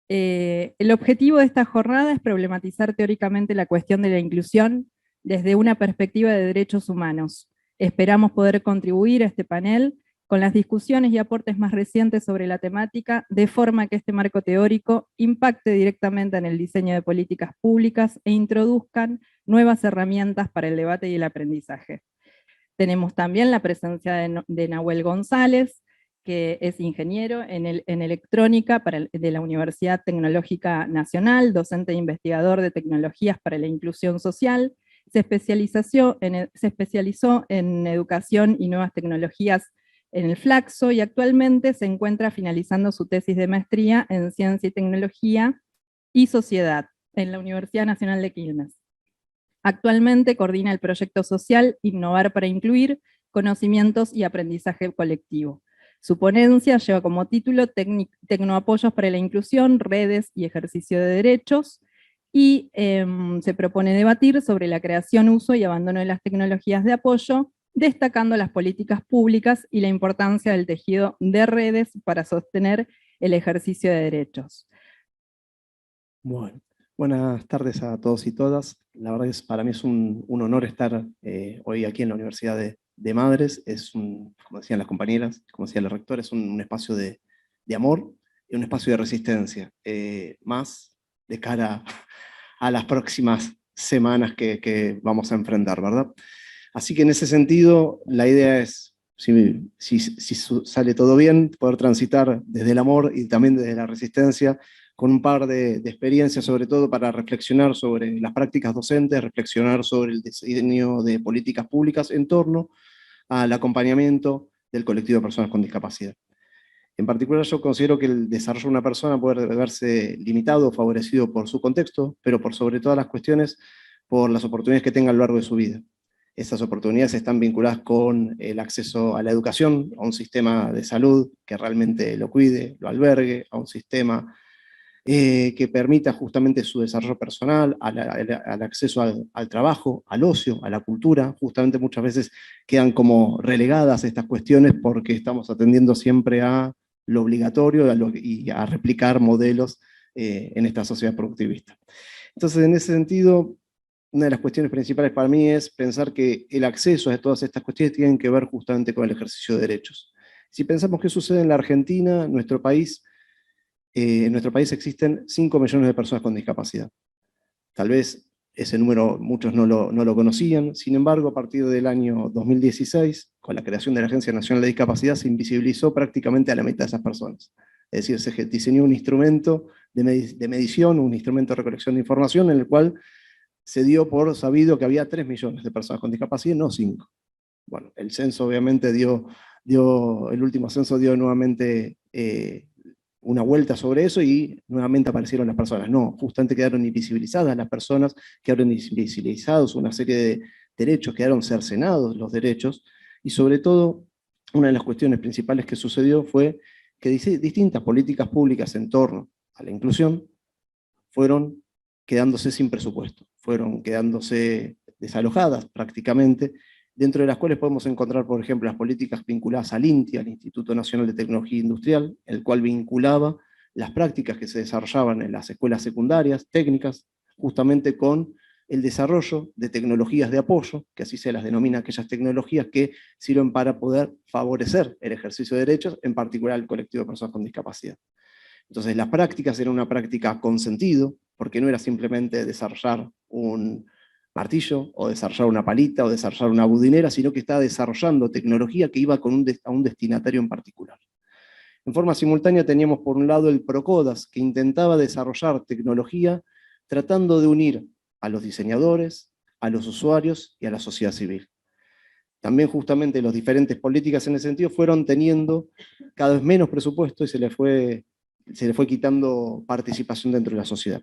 El objetivo de esta jornada es problematizar teóricamente la cuestión de la inclusión desde una perspectiva de derechos humanos. Esperamos poder contribuir a este panel con las discusiones y aportes más recientes sobre la temática, de forma que este marco teórico impacte directamente en el diseño de políticas públicas e introduzcan nuevas herramientas para el debate y el aprendizaje. Tenemos también la presencia de Nahuel González, que es ingeniero en electrónica de la Universidad Tecnológica Nacional, docente e investigador de tecnologías para la inclusión social. Se especializó en educación y nuevas tecnologías en el Flaxo, y actualmente se encuentra finalizando su tesis de maestría en Ciencia y Tecnología y Sociedad en la Universidad Nacional de Quilmes. Actualmente coordina el proyecto social Innovar para Incluir, Conocimientos y Aprendizaje Colectivo. Su ponencia lleva como título Tecnoapoyos para la Inclusión, Redes y Ejercicio de Derechos, y se propone debatir sobre la creación, uso y abandono de las tecnologías de apoyo, destacando las políticas públicas y la importancia del tejido de redes para sostener el ejercicio de derechos. Bueno, buenas tardes a todos y todas. La verdad es para mí es un honor estar hoy aquí en la Universidad de Madres. Es como decían las compañeras, como decía el rector, es un espacio de amor y un espacio de resistencia, más de cara a las próximas semanas que vamos a enfrentar, ¿verdad? Así que en ese sentido, la idea es, si sale todo bien, poder transitar desde el amor y también desde la resistencia, con un par de experiencias, sobre todo para reflexionar sobre las prácticas docentes, reflexionar sobre el diseño de políticas públicas en torno al acompañamiento del colectivo de personas con discapacidad. En particular, yo considero que el desarrollo de una persona puede verse limitado o favorecido por su contexto, pero por sobre todas las cuestiones, por las oportunidades que tenga a lo largo de su vida. Esas oportunidades están vinculadas con el acceso a la educación, a un sistema de salud que realmente lo cuide, lo albergue, a un sistema que permita justamente su desarrollo personal, al acceso al trabajo, al ocio, a la cultura. Justamente muchas veces quedan como relegadas estas cuestiones porque estamos atendiendo siempre a lo obligatorio y a replicar modelos en esta sociedad productivista. Entonces, en ese sentido, una de las cuestiones principales para mí es pensar que el acceso a todas estas cuestiones tienen que ver justamente con el ejercicio de derechos. Si pensamos qué sucede en la Argentina, en nuestro país existen 5 millones de personas con discapacidad. Tal vez ese número muchos no lo conocían, sin embargo, a partir del año 2016, con la creación de la Agencia Nacional de Discapacidad, se invisibilizó prácticamente a la mitad de esas personas. Es decir, se diseñó un instrumento de medición, un instrumento de recolección de información, en el cual se dio por sabido que había 3 millones de personas con discapacidad, no 5. Bueno, el censo obviamente el último censo dio nuevamente una vuelta sobre eso y nuevamente aparecieron las personas. No, justamente quedaron invisibilizadas las personas, quedaron invisibilizados una serie de derechos, quedaron cercenados los derechos, y sobre todo, una de las cuestiones principales que sucedió fue que distintas políticas públicas en torno a la inclusión fueron quedándose sin presupuesto, fueron quedándose desalojadas prácticamente, dentro de las cuales podemos encontrar, por ejemplo, las políticas vinculadas al INTI, al Instituto Nacional de Tecnología Industrial, el cual vinculaba las prácticas que se desarrollaban en las escuelas secundarias, técnicas, justamente con el desarrollo de tecnologías de apoyo, que así se las denomina aquellas tecnologías que sirven para poder favorecer el ejercicio de derechos, en particular el colectivo de personas con discapacidad. Entonces las prácticas eran una práctica con sentido, porque no era simplemente desarrollar un martillo, o desarrollar una palita, o desarrollar una budinera, sino que estaba desarrollando tecnología que iba a un destinatario en particular. En forma simultánea teníamos por un lado el Procodas, que intentaba desarrollar tecnología tratando de unir a los diseñadores, a los usuarios y a la sociedad civil. También justamente las diferentes políticas en ese sentido fueron teniendo cada vez menos presupuesto y se le fue quitando participación dentro de la sociedad.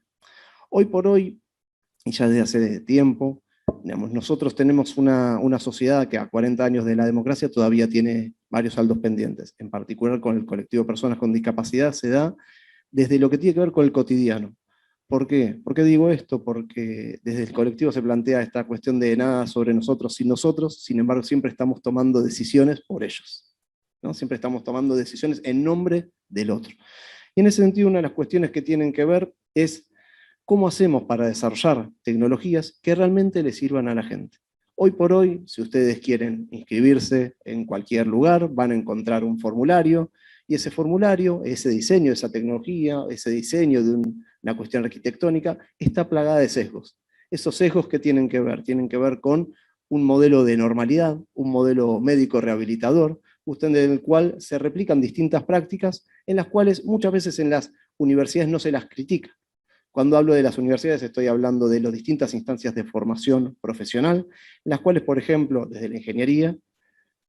Hoy por hoy, y ya desde hace tiempo, digamos, nosotros tenemos una sociedad que a 40 años de la democracia todavía tiene varios saldos pendientes, en particular con el colectivo de personas con discapacidad se da desde lo que tiene que ver con el cotidiano. ¿Por qué? ¿Por qué digo esto? Porque desde el colectivo se plantea esta cuestión de nada sobre nosotros sin nosotros, sin embargo siempre estamos tomando decisiones por ellos, ¿no? Siempre estamos tomando decisiones en nombre del otro. Y en ese sentido, una de las cuestiones que tienen que ver es cómo hacemos para desarrollar tecnologías que realmente le sirvan a la gente. Hoy por hoy, si ustedes quieren inscribirse en cualquier lugar, van a encontrar un formulario, y ese formulario, ese diseño de esa tecnología, ese diseño de una cuestión arquitectónica, está plagada de sesgos. Esos sesgos que tienen que ver con un modelo de normalidad, un modelo médico rehabilitador, en el cual se replican distintas prácticas, en las cuales muchas veces en las universidades no se las critica. Cuando hablo de las universidades estoy hablando de las distintas instancias de formación profesional, en las cuales, por ejemplo, desde la ingeniería,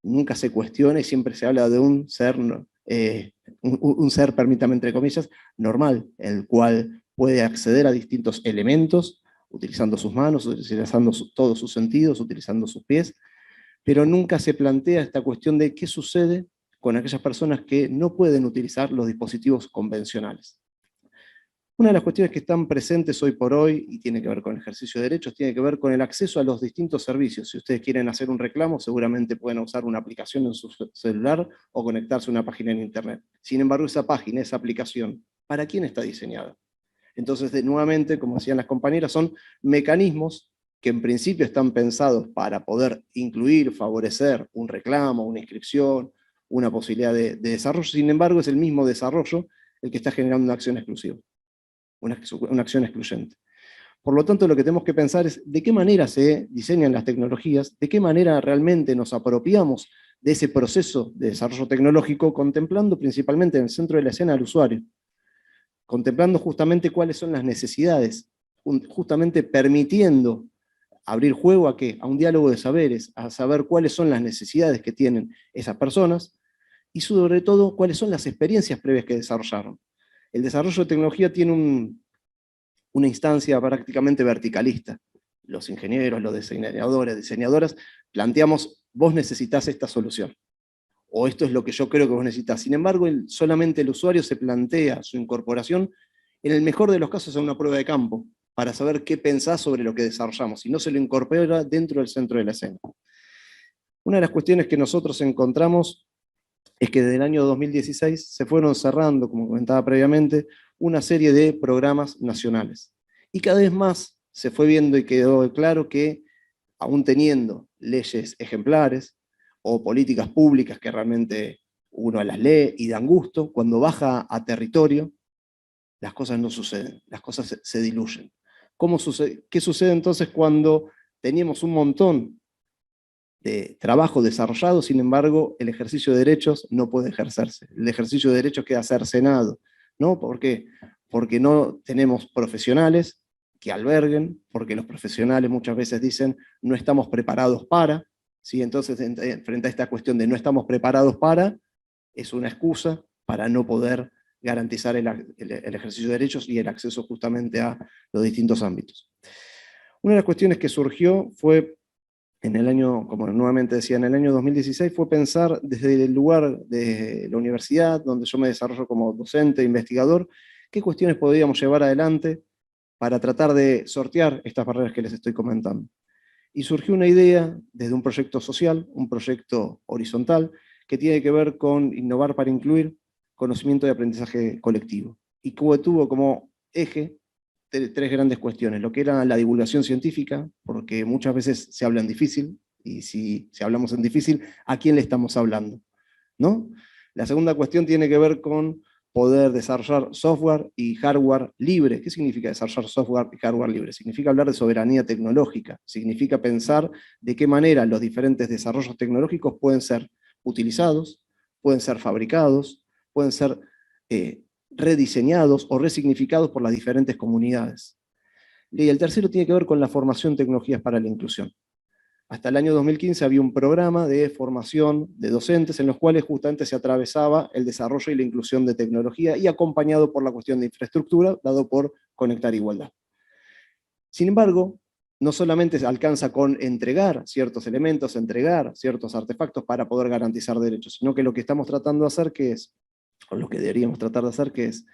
nunca se cuestiona y siempre se habla de un ser, permítame entre comillas, normal, el cual puede acceder a distintos elementos, utilizando sus manos, utilizando todos sus sentidos, utilizando sus pies, pero nunca se plantea esta cuestión de qué sucede con aquellas personas que no pueden utilizar los dispositivos convencionales. Una de las cuestiones que están presentes hoy por hoy, y tiene que ver con el ejercicio de derechos, tiene que ver con el acceso a los distintos servicios. Si ustedes quieren hacer un reclamo, seguramente pueden usar una aplicación en su celular o conectarse a una página en internet. Sin embargo, esa página, esa aplicación, ¿para quién está diseñada? Entonces, nuevamente, como decían las compañeras, son mecanismos que en principio están pensados para poder incluir, favorecer un reclamo, una inscripción, una posibilidad de desarrollo. Sin embargo, es el mismo desarrollo el que está generando una acción exclusiva. Una acción excluyente. Por lo tanto, lo que tenemos que pensar es de qué manera se diseñan las tecnologías, de qué manera realmente nos apropiamos de ese proceso de desarrollo tecnológico, contemplando principalmente en el centro de la escena al usuario, contemplando justamente cuáles son las necesidades, justamente permitiendo abrir juego ¿a qué? A un diálogo de saberes, a saber cuáles son las necesidades que tienen esas personas, y sobre todo cuáles son las experiencias previas que desarrollaron. El desarrollo de tecnología tiene una instancia prácticamente verticalista. Los ingenieros, los diseñadores, diseñadoras, planteamos, vos necesitas esta solución, o esto es lo que yo creo que vos necesitas. Sin embargo, solamente el usuario se plantea su incorporación, en el mejor de los casos, a una prueba de campo, para saber qué pensás sobre lo que desarrollamos, y no se lo incorpora dentro del centro de la escena. Una de las cuestiones que nosotros encontramos es que desde el año 2016 se fueron cerrando, como comentaba previamente, una serie de programas nacionales. Y cada vez más se fue viendo y quedó claro que, aún teniendo leyes ejemplares o políticas públicas que realmente uno las lee y dan gusto, cuando baja a territorio, las cosas no suceden, las cosas se diluyen. ¿Qué sucede entonces cuando teníamos un montón de trabajo desarrollado, sin embargo, el ejercicio de derechos no puede ejercerse? El ejercicio de derechos queda cercenado, ¿no? ¿Por qué? Porque no tenemos profesionales que alberguen, porque los profesionales muchas veces dicen no estamos preparados para, ¿sí? Entonces, frente a esta cuestión de no estamos preparados para, es una excusa para no poder garantizar el ejercicio de derechos y el acceso justamente a los distintos ámbitos. Una de las cuestiones que surgió fue en el año, como nuevamente decía, en el año 2016, fue pensar desde el lugar de la universidad, donde yo me desarrollo como docente, investigador, qué cuestiones podríamos llevar adelante para tratar de sortear estas barreras que les estoy comentando. Y surgió una idea desde un proyecto social, un proyecto horizontal, que tiene que ver con innovar para incluir conocimiento y aprendizaje colectivo. Y tuvo como eje tres grandes cuestiones: lo que era la divulgación científica, porque muchas veces se habla en difícil, y si hablamos en difícil, ¿a quién le estamos hablando? ¿No? La segunda cuestión tiene que ver con poder desarrollar software y hardware libre. ¿Qué significa desarrollar software y hardware libre? Significa hablar de soberanía tecnológica, significa pensar de qué manera los diferentes desarrollos tecnológicos pueden ser utilizados, pueden ser fabricados, pueden ser rediseñados o resignificados por las diferentes comunidades. Y el tercero tiene que ver con la formación en tecnologías para la inclusión. Hasta el año 2015 había un programa de formación de docentes en los cuales justamente se atravesaba el desarrollo y la inclusión de tecnología, y acompañado por la cuestión de infraestructura, dado por Conectar Igualdad. Sin embargo, no solamente alcanza con entregar ciertos elementos, entregar ciertos artefactos para poder garantizar derechos, sino que lo que estamos tratando de hacer, que es, o lo que deberíamos tratar de hacer, que es,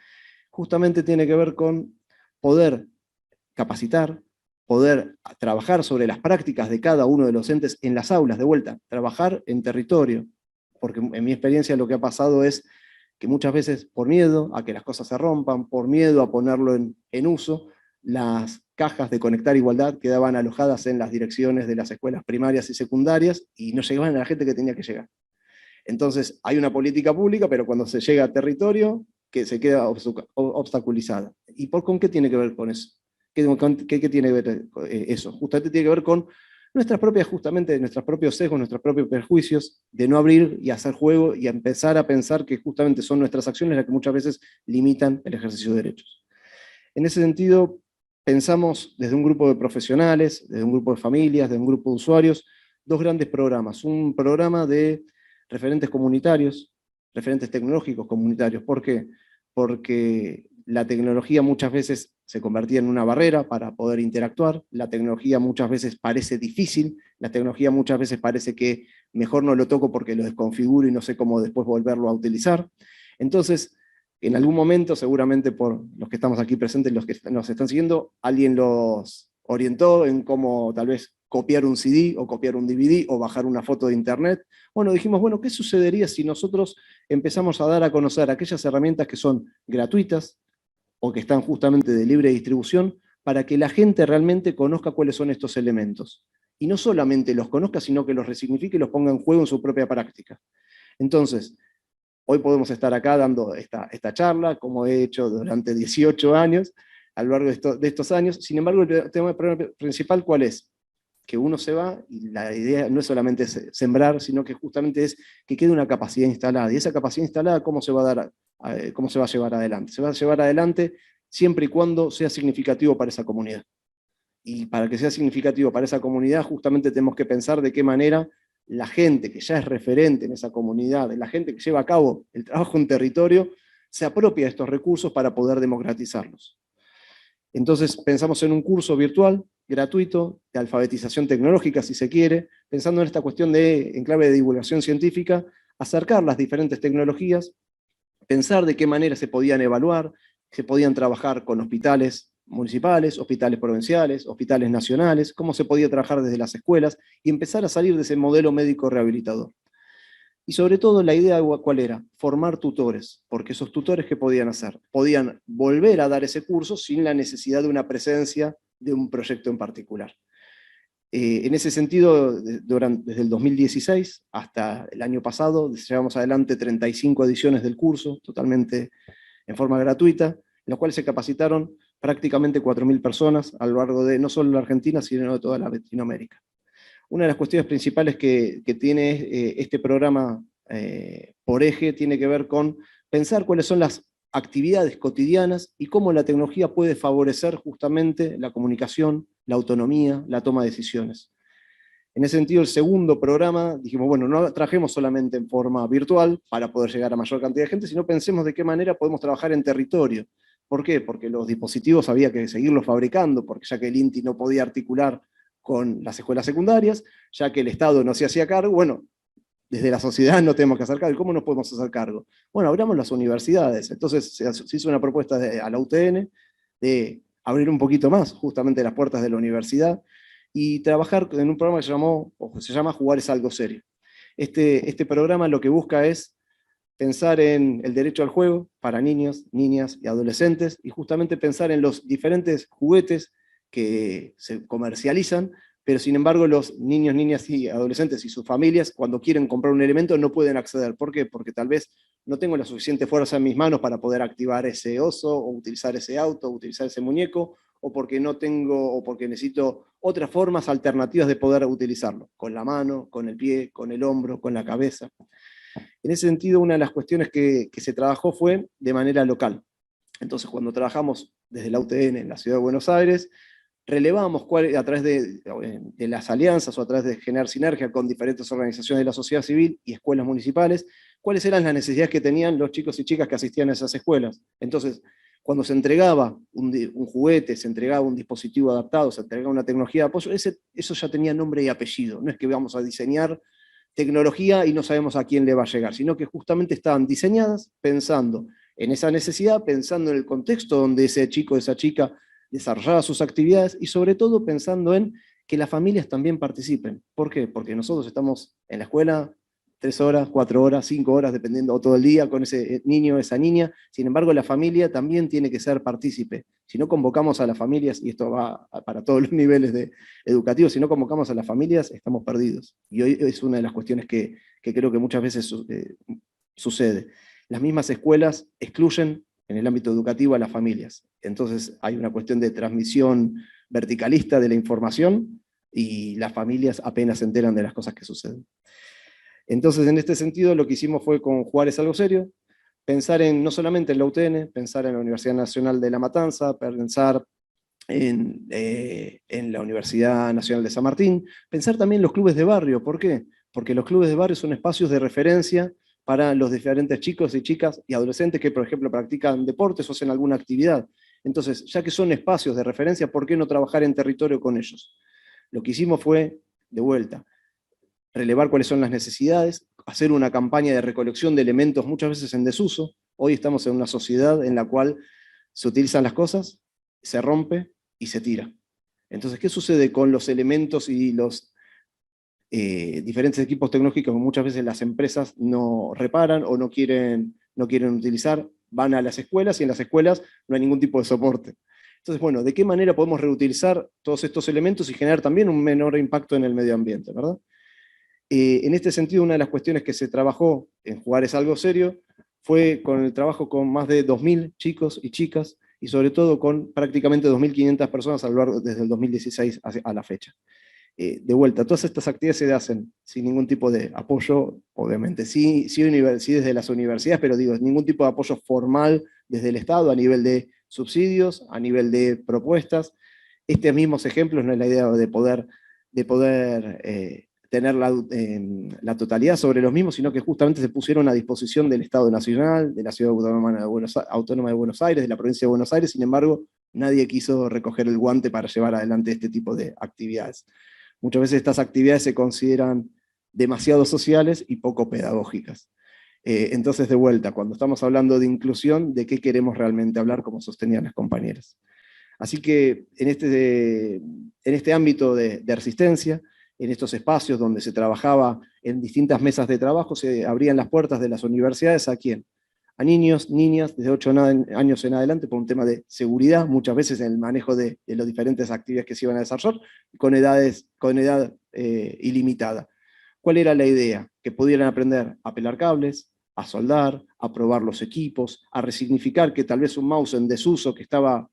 justamente tiene que ver con poder capacitar, poder trabajar sobre las prácticas de cada uno de los entes en las aulas, de vuelta, trabajar en territorio, porque en mi experiencia lo que ha pasado es que muchas veces por miedo a que las cosas se rompan, por miedo a ponerlo en uso, las cajas de Conectar Igualdad quedaban alojadas en las direcciones de las escuelas primarias y secundarias y no llegaban a la gente que tenía que llegar. Entonces hay una política pública, pero cuando se llega a territorio, que se queda obstaculizada. ¿Y con qué tiene que ver con eso? ¿Qué tiene que ver eso? Justamente tiene que ver con nuestros propios sesgos, nuestros propios perjuicios, de no abrir y hacer juego y empezar a pensar que justamente son nuestras acciones las que muchas veces limitan el ejercicio de derechos. En ese sentido, pensamos desde un grupo de profesionales, desde un grupo de familias, desde un grupo de usuarios, dos grandes programas. Un programa de referentes comunitarios, referentes tecnológicos comunitarios. ¿Por qué? Porque la tecnología muchas veces se convertía en una barrera para poder interactuar, la tecnología muchas veces parece difícil, la tecnología muchas veces parece que mejor no lo toco porque lo desconfiguro y no sé cómo después volverlo a utilizar. Entonces, en algún momento, seguramente por los que estamos aquí presentes, los que nos están siguiendo, alguien los orientó en cómo tal vez copiar un CD o copiar un DVD o bajar una foto de internet. Bueno, dijimos, bueno, ¿qué sucedería si nosotros empezamos a dar a conocer aquellas herramientas que son gratuitas o que están justamente de libre distribución para que la gente realmente conozca cuáles son estos elementos? Y no solamente los conozca, sino que los resignifique y los ponga en juego en su propia práctica. Entonces, hoy podemos estar acá dando esta charla, como he hecho durante 18 años, a lo largo de estos años. Sin embargo, el tema principal, ¿cuál es? Que uno se va y la idea no es solamente sembrar, sino que justamente es que quede una capacidad instalada. Y esa capacidad instalada, ¿cómo se va a dar, cómo se va a llevar adelante? Se va a llevar adelante siempre y cuando sea significativo para esa comunidad. Y para que sea significativo para esa comunidad, justamente tenemos que pensar de qué manera la gente que ya es referente en esa comunidad, la gente que lleva a cabo el trabajo en territorio, se apropia de estos recursos para poder democratizarlos. Entonces pensamos en un curso virtual, gratuito, de alfabetización tecnológica, si se quiere, pensando en esta cuestión de, en clave de divulgación científica, acercar las diferentes tecnologías, pensar de qué manera se podían evaluar, se podían trabajar con hospitales municipales, hospitales provinciales, hospitales nacionales, cómo se podía trabajar desde las escuelas y empezar a salir de ese modelo médico rehabilitador. Y sobre todo la idea, ¿cuál era? Formar tutores, porque esos tutores, ¿qué podían hacer? Podían volver a dar ese curso sin la necesidad de una presencia de un proyecto en particular. En ese sentido, desde el 2016 hasta el año pasado, llevamos adelante 35 ediciones del curso, totalmente en forma gratuita, en las cuales se capacitaron prácticamente 4.000 personas a lo largo de no solo la Argentina, sino de toda la Latinoamérica. Una de las cuestiones principales que tiene este programa por eje tiene que ver con pensar cuáles son las actividades cotidianas y cómo la tecnología puede favorecer justamente la comunicación, la autonomía, la toma de decisiones. En ese sentido, el segundo programa, dijimos, bueno, no trabajemos solamente en forma virtual para poder llegar a mayor cantidad de gente, sino pensemos de qué manera podemos trabajar en territorio. ¿Por qué? Porque los dispositivos había que seguirlos fabricando, porque ya que el INTI no podía articular con las escuelas secundarias, ya que el Estado no se hacía cargo, bueno, desde la sociedad no tenemos que hacer cargo. ¿Cómo nos podemos hacer cargo? Bueno, abramos las universidades. Entonces se hizo una propuesta a la UTN de abrir un poquito más justamente las puertas de la universidad y trabajar en un programa que se llama Jugar es algo serio. Este programa lo que busca es pensar en el derecho al juego para niños, niñas y adolescentes, y justamente pensar en los diferentes juguetes que se comercializan, pero sin embargo los niños, niñas y adolescentes y sus familias, cuando quieren comprar un elemento, no pueden acceder. ¿Por qué? Porque tal vez no tengo la suficiente fuerza en mis manos para poder activar ese oso, o utilizar ese auto, o utilizar ese muñeco, o porque no tengo, o porque necesito otras formas alternativas de poder utilizarlo, con la mano, con el pie, con el hombro, con la cabeza. En ese sentido, una de las cuestiones que se trabajó fue de manera local. Entonces, cuando trabajamos desde la UTN en la Ciudad de Buenos Aires, relevamos a través de las alianzas o a través de generar sinergia con diferentes organizaciones de la sociedad civil y escuelas municipales, cuáles eran las necesidades que tenían los chicos y chicas que asistían a esas escuelas. Entonces, cuando se entregaba un juguete, se entregaba un dispositivo adaptado, se entregaba una tecnología de apoyo, eso ya tenía nombre y apellido. No es que vamos a diseñar tecnología y no sabemos a quién le va a llegar, sino que justamente estaban diseñadas pensando en esa necesidad, pensando en el contexto donde ese chico o esa chica desarrollaba sus actividades y sobre todo pensando en que las familias también participen. ¿Por qué? Porque nosotros estamos en la escuela 3 horas, 4 horas, 5 horas, dependiendo, o todo el día con ese niño, esa niña. Sin embargo, la familia también tiene que ser partícipe. Si no convocamos a las familias, y esto va para todos los niveles educativos, si no convocamos a las familias, estamos perdidos. Y hoy es una de las cuestiones que creo que muchas veces sucede. Las mismas escuelas excluyen en el ámbito educativo a las familias. Entonces hay una cuestión de transmisión verticalista de la información y las familias apenas se enteran de las cosas que suceden. Entonces, en este sentido, lo que hicimos fue con Juárez Algo Serio, pensar no solamente en la UTN, pensar en la Universidad Nacional de La Matanza, pensar en la Universidad Nacional de San Martín, pensar también en los clubes de barrio. ¿Por qué? Porque los clubes de barrio son espacios de referencia para los diferentes chicos y chicas y adolescentes que, por ejemplo, practican deportes o hacen alguna actividad. Entonces, ya que son espacios de referencia, ¿por qué no trabajar en territorio con ellos? Lo que hicimos fue, de vuelta, relevar cuáles son las necesidades, hacer una campaña de recolección de elementos muchas veces en desuso. Hoy estamos en una sociedad en la cual se utilizan las cosas, se rompe y se tira. Entonces, ¿qué sucede con los elementos y los diferentes equipos tecnológicos que muchas veces las empresas no reparan o no quieren utilizar? Van a las escuelas y en las escuelas no hay ningún tipo de soporte. Entonces, bueno, ¿de qué manera podemos reutilizar todos estos elementos y generar también un menor impacto en el medio ambiente, ¿verdad? En este sentido, una de las cuestiones que se trabajó en Juárez Algo Serio fue con el trabajo con más de 2.000 chicos y chicas, y sobre todo con prácticamente 2.500 personas a lo largo desde el 2016 a la fecha. De vuelta, todas estas actividades se hacen sin ningún tipo de apoyo, obviamente, sí desde las universidades, pero digo, ningún tipo de apoyo formal desde el Estado a nivel de subsidios, a nivel de propuestas. Estos mismos ejemplos no es la idea de poder tener la totalidad sobre los mismos, sino que justamente se pusieron a disposición del Estado Nacional, de la Ciudad Autónoma de Buenos Aires, de la provincia de Buenos Aires. Sin embargo, nadie quiso recoger el guante para llevar adelante este tipo de actividades. Muchas veces estas actividades se consideran demasiado sociales y poco pedagógicas. Entonces, de vuelta, cuando estamos hablando de inclusión, ¿de qué queremos realmente hablar, como sostenían las compañeras? Así que en este ámbito de resistencia, en estos espacios donde se trabajaba en distintas mesas de trabajo, se abrían las puertas de las universidades ¿a quién? A niños, niñas, desde 8 años en adelante, por un tema de seguridad, muchas veces en el manejo de las diferentes actividades que se iban a desarrollar, con edad ilimitada. ¿Cuál era la idea? Que pudieran aprender a pelar cables, a soldar, a probar los equipos, a resignificar que tal vez un mouse en desuso que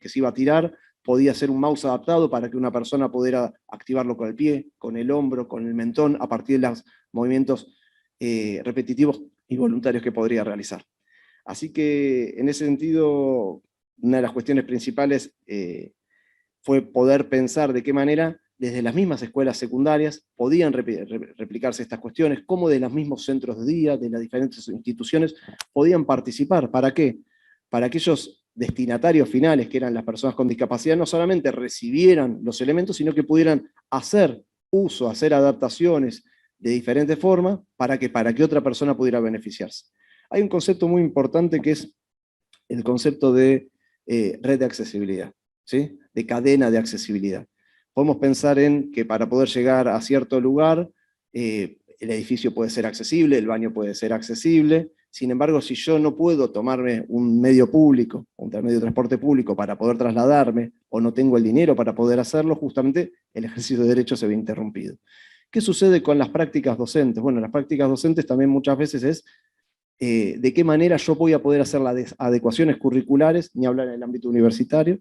se iba a tirar, podía ser un mouse adaptado para que una persona pudiera activarlo con el pie, con el hombro, con el mentón, a partir de los movimientos repetitivos y voluntarios que podría realizar. Así que, en ese sentido, una de las cuestiones principales fue poder pensar de qué manera, desde las mismas escuelas secundarias, podían replicarse estas cuestiones, cómo de los mismos centros de día, de las diferentes instituciones, podían participar. ¿Para qué? Para que aquellos destinatarios finales, que eran las personas con discapacidad, no solamente recibieran los elementos, sino que pudieran hacer uso, hacer adaptaciones de diferentes formas, para que otra persona pudiera beneficiarse. Hay un concepto muy importante que es el concepto de red de accesibilidad, ¿sí? De cadena de accesibilidad. Podemos pensar en que para poder llegar a cierto lugar, el edificio puede ser accesible, el baño puede ser accesible. Sin embargo, si yo no puedo tomarme un medio público, un medio de transporte público para poder trasladarme, o no tengo el dinero para poder hacerlo, justamente el ejercicio de derechos se ve interrumpido. ¿Qué sucede con las prácticas docentes? Bueno, las prácticas docentes también muchas veces es de qué manera yo voy a poder hacer las adecuaciones curriculares, ni hablar en el ámbito universitario,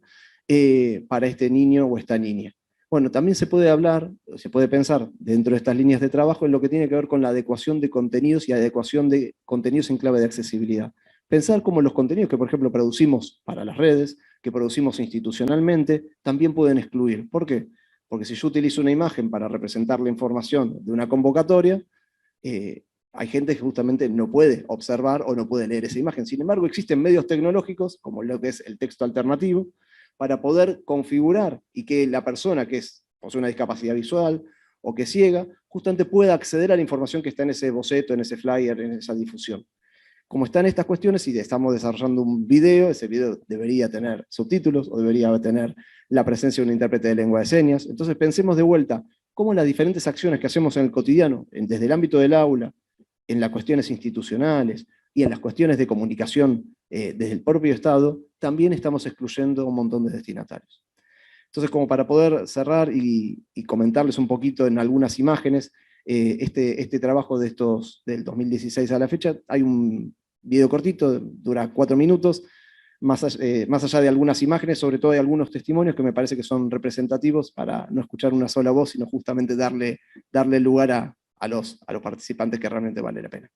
para este niño o esta niña. Bueno, también se puede hablar, se puede pensar dentro de estas líneas de trabajo en lo que tiene que ver con la adecuación de contenidos y adecuación de contenidos en clave de accesibilidad. Pensar cómo los contenidos que, por ejemplo, producimos para las redes, que producimos institucionalmente, también pueden excluir. ¿Por qué? Porque si yo utilizo una imagen para representar la información de una convocatoria, hay gente que justamente no puede observar o no puede leer esa imagen. Sin embargo, existen medios tecnológicos, como lo que es el texto alternativo, para poder configurar y que la persona que posee una discapacidad visual o que es ciega, justamente pueda acceder a la información que está en ese boceto, en ese flyer, en esa difusión. Como están estas cuestiones y estamos desarrollando un video, ese video debería tener subtítulos o debería tener la presencia de un intérprete de lengua de señas. Entonces pensemos de vuelta cómo las diferentes acciones que hacemos en el cotidiano, desde el ámbito del aula, en las cuestiones institucionales y en las cuestiones de comunicación desde el propio Estado, también estamos excluyendo un montón de destinatarios. Entonces, como para poder cerrar y comentarles un poquito en algunas imágenes, este trabajo del 2016 a la fecha, hay un video cortito, dura 4 minutos, más allá de algunas imágenes, sobre todo de algunos testimonios que me parece que son representativos para no escuchar una sola voz, sino justamente darle lugar a los participantes que realmente vale la pena.